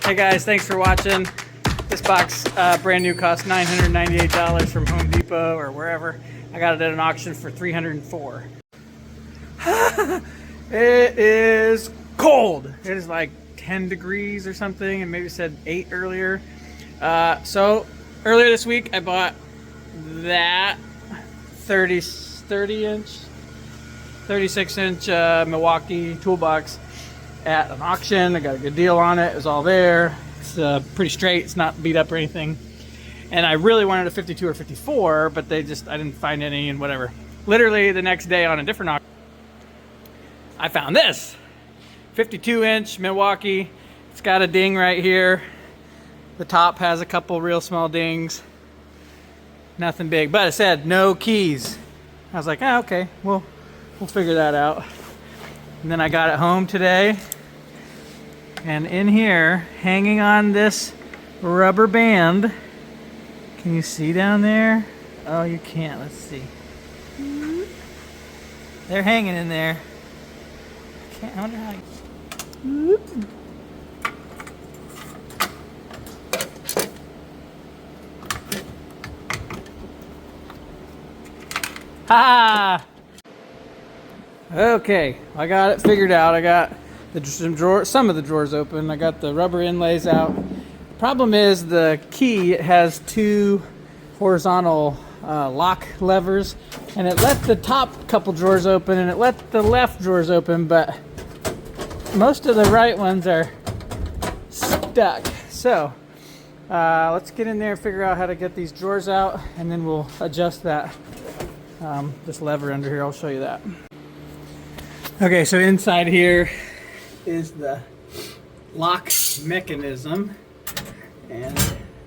Hey guys, thanks for watching. This box, brand new, cost $998 from Home Depot or wherever. I got it at an auction for $304. It is cold. It is like 10 degrees or something, and maybe it said 8 earlier. So earlier this week I bought that 36-inch Milwaukee toolbox at an auction. I got a good deal on it. It was all there. It's pretty straight. It's not beat up or anything. And I really wanted a 52 or 54, but I didn't find any and whatever. Literally the next day on a different auction, I found this 52-inch Milwaukee. It's got a ding right here. The top has a couple real small dings. Nothing big, but it said no keys. I was like, oh, okay, we'll figure that out. And then I got it home today, and in here, hanging on this rubber band, can you see down there? Oh, you can't. Let's see. They're hanging in there. I wonder how. Ha! Okay, I got it figured out. I got some of the drawers open. I got the rubber inlays out. Problem is the key, it has two horizontal lock levers, and it let the top couple drawers open and it let the left drawers open, but most of the right ones are stuck. So let's get in there and figure out how to get these drawers out, and then we'll adjust that this lever under here. I'll show you that. Okay, so inside here is the lock mechanism, and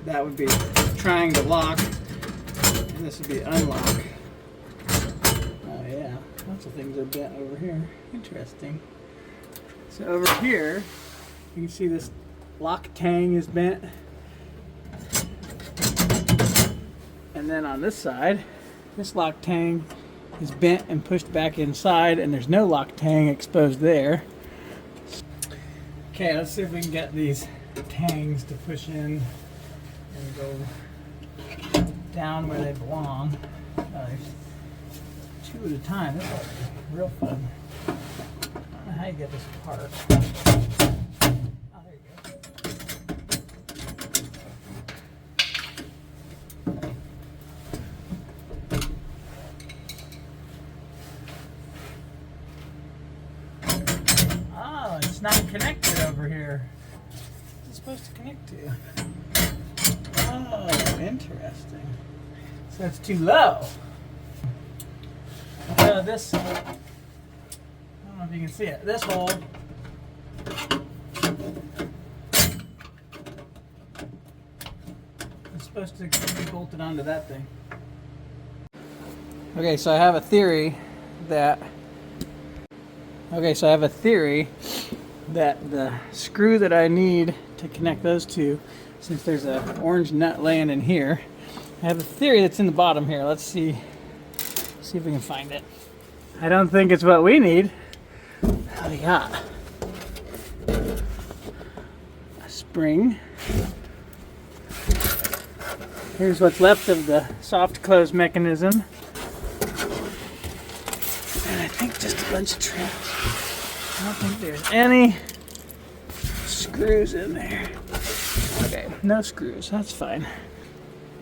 that would be trying to lock, and this would be unlock. Oh yeah, lots of things are bent over here. Interesting. So over here, you can see this lock tang is bent, and then on this side, this lock tang is bent and pushed back inside, and there's no lock tang exposed there. Okay, let's see if we can get these tangs to push in and go down where they belong. There's two at a time. This is real fun. I don't know how you get this apart. Oh, there you go. It's not connected over here. What's it supposed to connect to? Oh, interesting. So it's too low. This, I don't know if you can see it. This hole is supposed to be bolted onto that thing. Okay, so I have a theory that the screw that I need to connect those two, since there's an orange nut laying in here, I have a theory that's in the bottom here. Let's see if we can find it. I don't think it's what we need. What do we got? A spring. Here's what's left of the soft close mechanism. And I think just a bunch of trash. I don't think there's any screws in there. Okay, no screws. That's fine.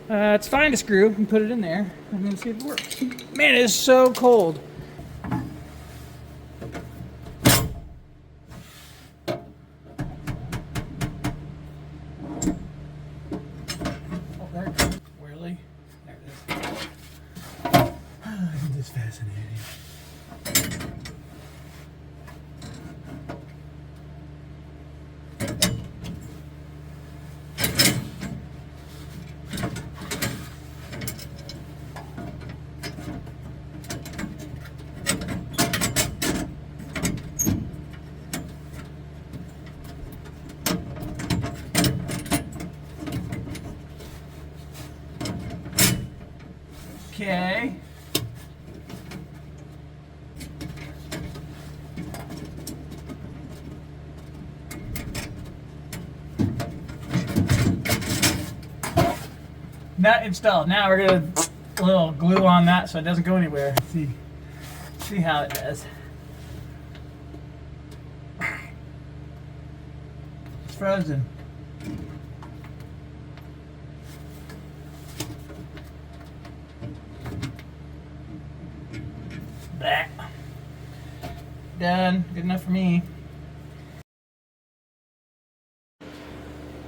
It's fine to screw and put it in there and then see if it works. Man, it is so cold. Oh, there it goes. Whirly. There it is. Isn't this fascinating? Okay. nut installed. Now we're gonna a little glue on that so it doesn't go anywhere. See how it does. It's frozen. Blah. Done. Good enough for me.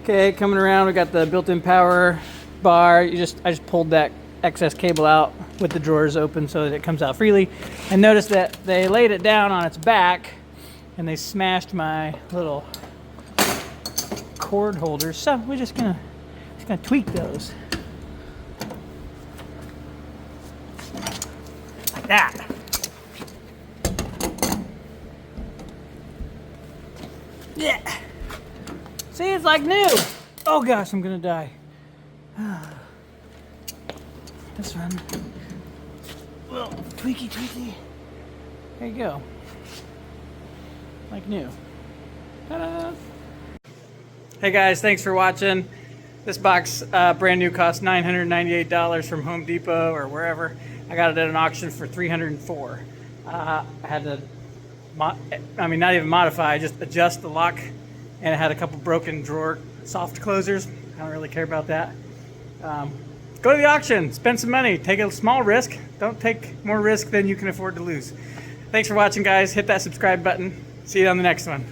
Okay, coming around, we got the built-in power bar. I just pulled that excess cable out with the drawers open so that it comes out freely. And notice that they laid it down on its back and they smashed my little cord holders. So we're just gonna tweak those. Like that. Yeah. See, it's like new. Oh gosh, I'm gonna die. This one. Well, tweaky. There you go. Like new. Ta-da! Hey guys, thanks for watching. This box, brand new, cost $998 from Home Depot or wherever. I got it at an auction for $304. I had to, not even modify, just adjust the lock, and it had a couple broken drawer soft closers. I don't really care about that. Go to the auction, spend some money, take a small risk. Don't take more risk than you can afford to lose. Thanks for watching, guys. Hit that subscribe button. See you on the next one.